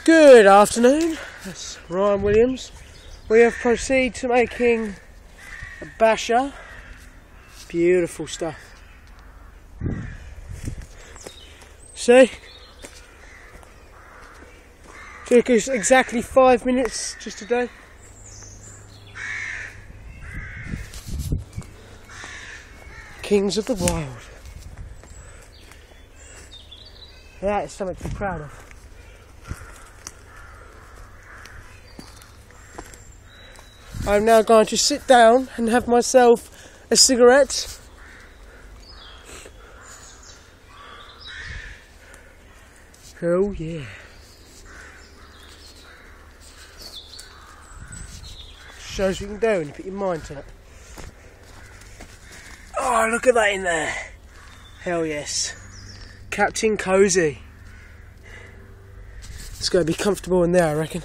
Good afternoon, that's Ryan Williams. We have proceeded to making a basher. Beautiful stuff. See? Took us exactly 5 minutes just today. Kings of the Wild. That is something to be proud of. I'm now going to sit down and have myself a cigarette. Oh yeah. Shows what you can do when you put your mind to it. Oh, look at that in there. Hell yes. Captain Cozy. It's going to be comfortable in there, I reckon.